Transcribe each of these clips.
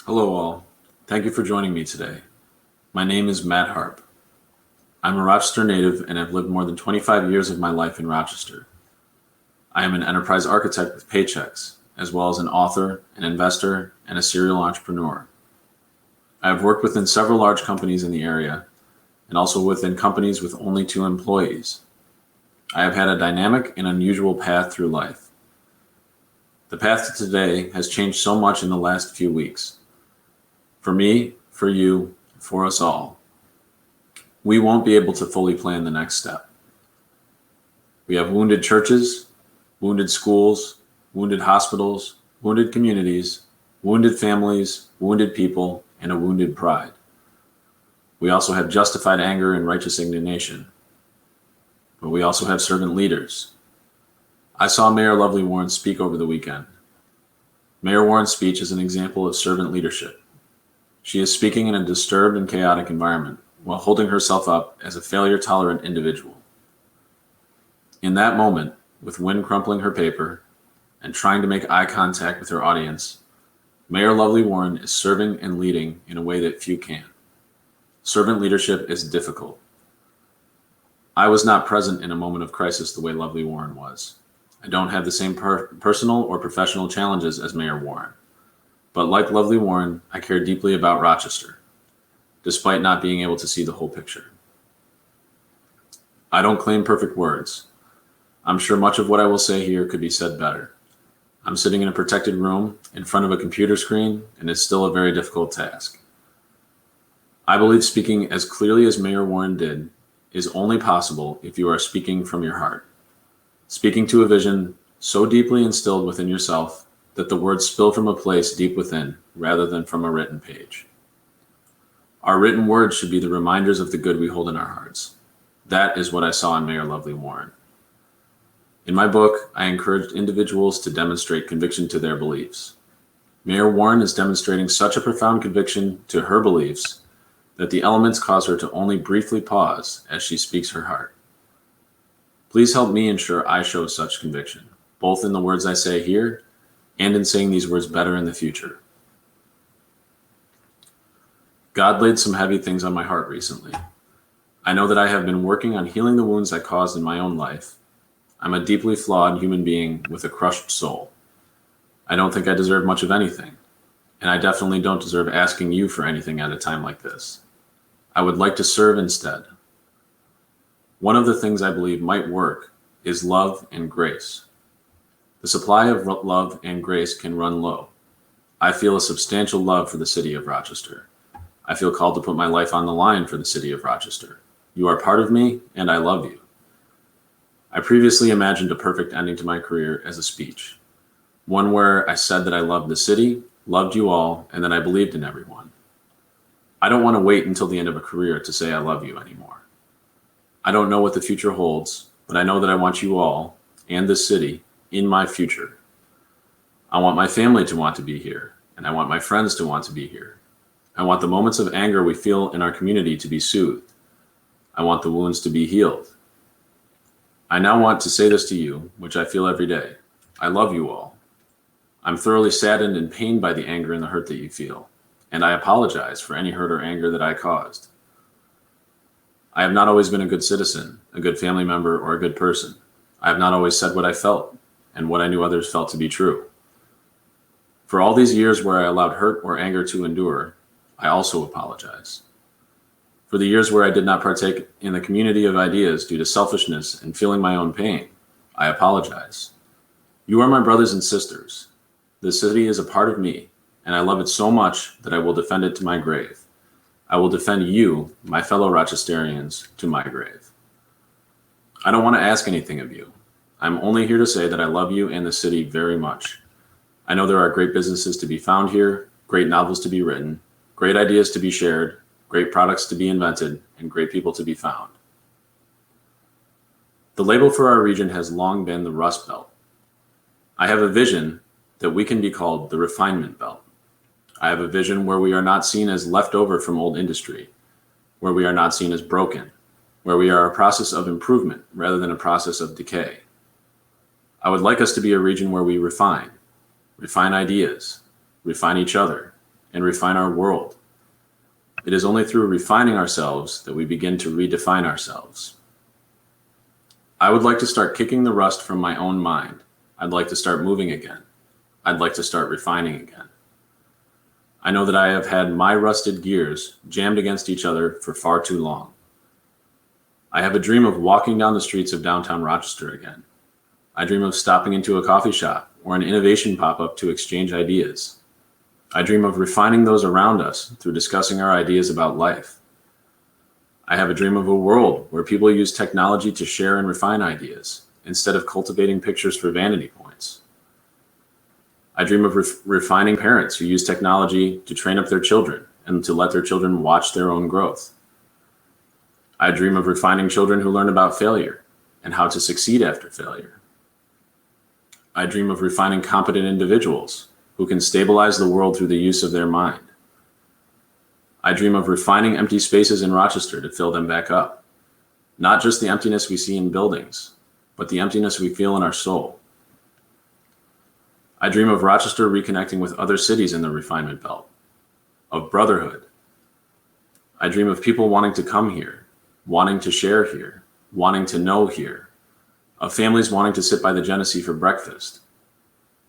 Hello all. Thank you for joining me today. My name is Matt Harp. I'm a Rochester native and have lived more than 25 years of my life in Rochester. I am an enterprise architect with paychecks, as well as an author, an investor, and a serial entrepreneur. I have worked within several large companies in the area and also within companies with only 2 employees. I have had a dynamic and unusual path through life. The path to today has changed so much in the last few weeks. For me, for you, for us all. We won't be able to fully plan the next step. We have wounded churches, wounded schools, wounded hospitals, wounded communities, wounded families, wounded people, and a wounded pride. We also have justified anger and righteous indignation. But we also have servant leaders. I saw Mayor Lovely Warren speak over the weekend. Mayor Warren's speech is an example of servant leadership. She is speaking in a disturbed and chaotic environment while holding herself up as a failure-tolerant individual. In that moment, with wind crumpling her paper and trying to make eye contact with her audience, Mayor Lovely Warren is serving and leading in a way that few can. Servant leadership is difficult. I was not present in a moment of crisis the way Lovely Warren was. I don't have the same personal or professional challenges as Mayor Warren. But like Lovely Warren, I care deeply about Rochester, despite not being able to see the whole picture. I don't claim perfect words. I'm sure much of what I will say here could be said better. I'm sitting in a protected room in front of a computer screen, and it's still a very difficult task. I believe speaking as clearly as Mayor Warren did is only possible if you are speaking from your heart, speaking to a vision so deeply instilled within yourself that the words spill from a place deep within rather than from a written page. Our written words should be the reminders of the good we hold in our hearts. That is what I saw in Mayor Lovely Warren. In my book, I encouraged individuals to demonstrate conviction to their beliefs. Mayor Warren is demonstrating such a profound conviction to her beliefs that the elements cause her to only briefly pause as she speaks her heart. Please help me ensure I show such conviction, both in the words I say here and in saying these words better in the future. God laid some heavy things on my heart recently. I know that I have been working on healing the wounds I caused in my own life. I'm a deeply flawed human being with a crushed soul. I don't think I deserve much of anything, and I definitely don't deserve asking you for anything at a time like this. I would like to serve instead. One of the things I believe might work is love and grace. The supply of love and grace can run low. I feel a substantial love for the city of Rochester. I feel called to put my life on the line for the city of Rochester. You are part of me, and I love you. I previously imagined a perfect ending to my career as a speech, one where I said that I loved the city, loved you all, and that I believed in everyone. I don't want to wait until the end of a career to say I love you anymore. I don't know what the future holds, but I know that I want you all, and this city, in my future. I want my family to want to be here, and I want my friends to want to be here. I want the moments of anger we feel in our community to be soothed. I want the wounds to be healed. I now want to say this to you, which I feel every day. I love you all. I'm thoroughly saddened and pained by the anger and the hurt that you feel, and I apologize for any hurt or anger that I caused. I have not always been a good citizen, a good family member, or a good person. I have not always said what I felt and what I knew others felt to be true. For all these years where I allowed hurt or anger to endure, I also apologize. For the years where I did not partake in the community of ideas due to selfishness and feeling my own pain, I apologize. You are my brothers and sisters. This city is a part of me, and I love it so much that I will defend it to my grave. I will defend you, my fellow Rochesterians, to my grave. I don't want to ask anything of you. I'm only here to say that I love you and the city very much. I know there are great businesses to be found here, great novels to be written, great ideas to be shared, great products to be invented, and great people to be found. The label for our region has long been the Rust Belt. I have a vision that we can be called the Refinement Belt. I have a vision where we are not seen as leftover from old industry, where we are not seen as broken, where we are a process of improvement rather than a process of decay. I would like us to be a region where we refine ideas, refine each other, and refine our world. It is only through refining ourselves that we begin to redefine ourselves. I would like to start kicking the rust from my own mind. I'd like to start moving again. I'd like to start refining again. I know that I have had my rusted gears jammed against each other for far too long. I have a dream of walking down the streets of downtown Rochester again. I dream of stopping into a coffee shop or an innovation pop-up to exchange ideas. I dream of refining those around us through discussing our ideas about life. I have a dream of a world where people use technology to share and refine ideas instead of cultivating pictures for vanity points. I dream of refining parents who use technology to train up their children and to let their children watch their own growth. I dream of refining children who learn about failure and how to succeed after failure. I dream of refining competent individuals who can stabilize the world through the use of their mind. I dream of refining empty spaces in Rochester to fill them back up. Not just the emptiness we see in buildings, but the emptiness we feel in our soul. I dream of Rochester reconnecting with other cities in the refinement belt, of brotherhood. I dream of people wanting to come here, wanting to share here, wanting to know here, of families wanting to sit by the Genesee for breakfast.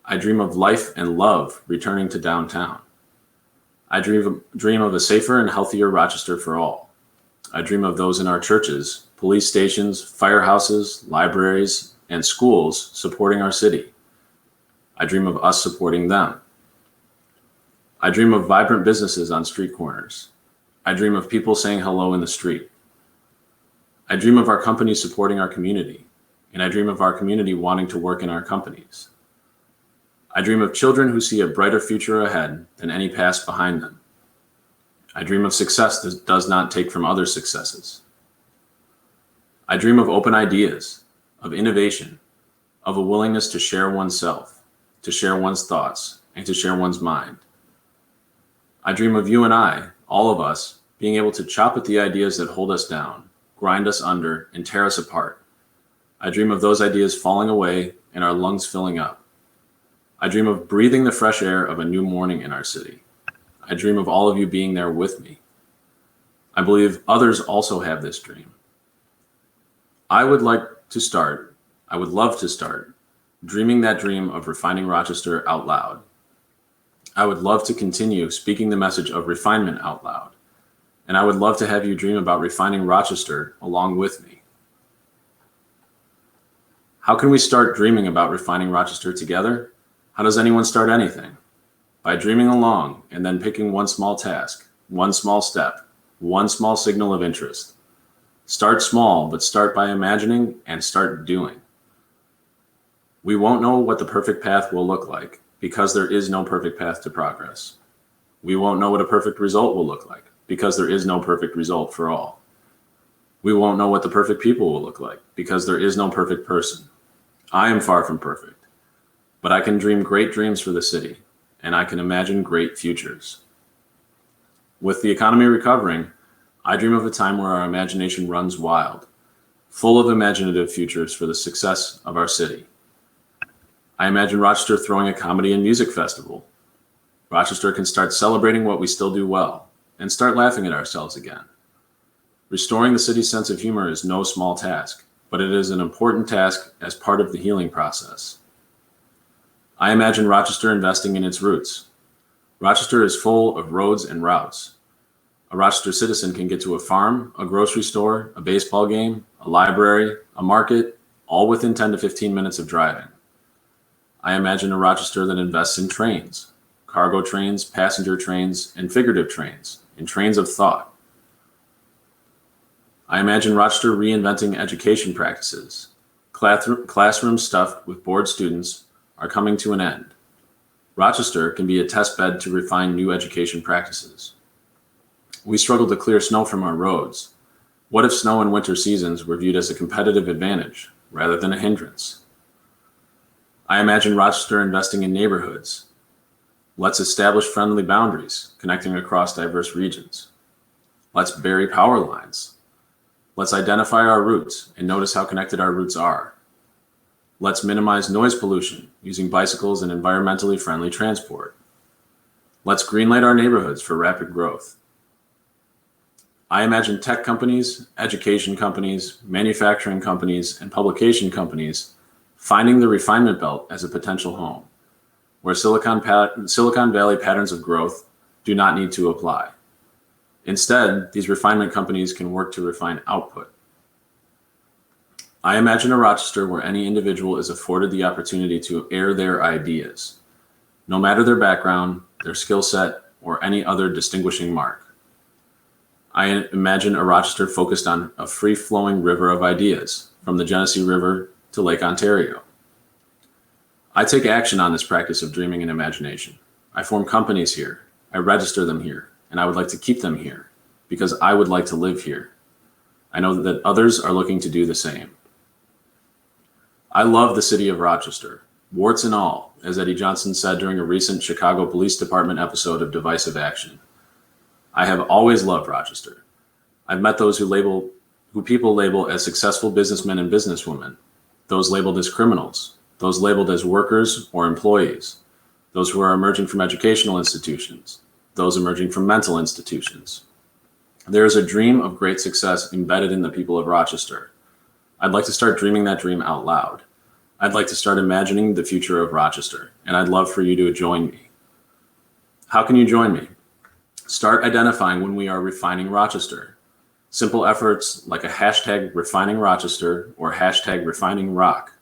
I dream of life and love returning to downtown. I dream of a safer and healthier Rochester for all. I dream of those in our churches, police stations, firehouses, libraries, and schools supporting our city. I dream of us supporting them. I dream of vibrant businesses on street corners. I dream of people saying hello in the street. I dream of our companies supporting our community, and I dream of our community wanting to work in our companies. I dream of children who see a brighter future ahead than any past behind them. I dream of success that does not take from other successes. I dream of open ideas, of innovation, of a willingness to share oneself, to share one's thoughts, and to share one's mind. I dream of you and I, all of us, being able to chop at the ideas that hold us down, grind us under, and tear us apart. I dream of those ideas falling away and our lungs filling up. I dream of breathing the fresh air of a new morning in our city. I dream of all of you being there with me. I believe others also have this dream. I would love to start dreaming that dream of refining Rochester out loud. I would love to continue speaking the message of refinement out loud. And I would love to have you dream about refining Rochester along with me. How can we start dreaming about refining Rochester together? How does anyone start anything? By dreaming along and then picking one small task, one small step, one small signal of interest. Start small, but start by imagining and start doing. We won't know what the perfect path will look like because there is no perfect path to progress. We won't know what a perfect result will look like because there is no perfect result for all. We won't know what the perfect people will look like because there is no perfect person. I am far from perfect. But I can dream great dreams for the city, and I can imagine great futures. With the economy recovering, I dream of a time where our imagination runs wild, full of imaginative futures for the success of our city. I imagine Rochester throwing a comedy and music festival. Rochester can start celebrating what we still do well, and start laughing at ourselves again. Restoring the city's sense of humor is no small task, but it is an important task as part of the healing process. I imagine Rochester investing in its roots. Rochester is full of roads and routes. A Rochester citizen can get to a farm, a grocery store, a baseball game, a library, a market, all within 10 to 15 minutes of driving. I imagine a Rochester that invests in trains, cargo trains, passenger trains, and figurative trains, in trains of thought. I imagine Rochester reinventing education practices. Classrooms stuffed with bored students are coming to an end. Rochester can be a test bed to refine new education practices. We struggle to clear snow from our roads. What if snow in winter seasons were viewed as a competitive advantage rather than a hindrance? I imagine Rochester investing in neighborhoods. Let's establish friendly boundaries connecting across diverse regions. Let's bury power lines. Let's identify our routes and notice how connected our routes are. Let's minimize noise pollution using bicycles and environmentally friendly transport. Let's greenlight our neighborhoods for rapid growth. I imagine tech companies, education companies, manufacturing companies, and publication companies finding the refinement belt as a potential home, where Silicon Valley patterns of growth do not need to apply. Instead, these refinement companies can work to refine output. I imagine a Rochester where any individual is afforded the opportunity to air their ideas, no matter their background, their skill set, or any other distinguishing mark. I imagine a Rochester focused on a free-flowing river of ideas, from the Genesee River to Lake Ontario. I take action on this practice of dreaming and imagination. I form companies here, I register them here, and I would like to keep them here, because I would like to live here. I know that others are looking to do the same. I love the city of Rochester, warts and all, as Eddie Johnson said during a recent Chicago Police Department episode of Divisive Action. I have always loved Rochester. I've met those who people label as successful businessmen and businesswomen, those labeled as criminals, those labeled as workers or employees, those who are emerging from educational institutions, those emerging from mental institutions. There is a dream of great success embedded in the people of Rochester. I'd like to start dreaming that dream out loud. I'd like to start imagining the future of Rochester, and I'd love for you to join me. How can you join me? Start identifying when we are refining Rochester. Simple efforts like a hashtag refining Rochester or hashtag refining rock.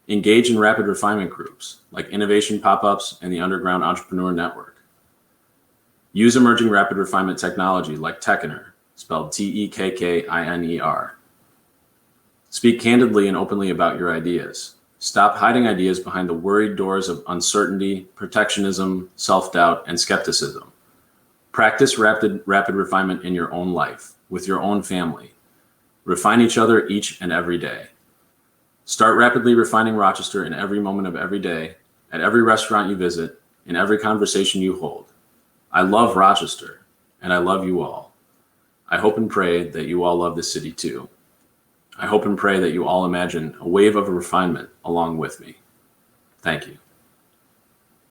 Engage in rapid refinement groups like Innovation Pop-Ups and the Underground Entrepreneur Network. Use emerging rapid refinement technology like Tekkiner, spelled Tekkiner. Speak candidly and openly about your ideas. Stop hiding ideas behind the worried doors of uncertainty, protectionism, self-doubt, and skepticism. Practice rapid refinement in your own life, with your own family. Refine each other each and every day. Start rapidly refining Rochester in every moment of every day, at every restaurant you visit, in every conversation you hold. I love Rochester, and I love you all. I hope and pray that you all love this city too. I hope and pray that you all imagine a wave of refinement along with me. Thank you.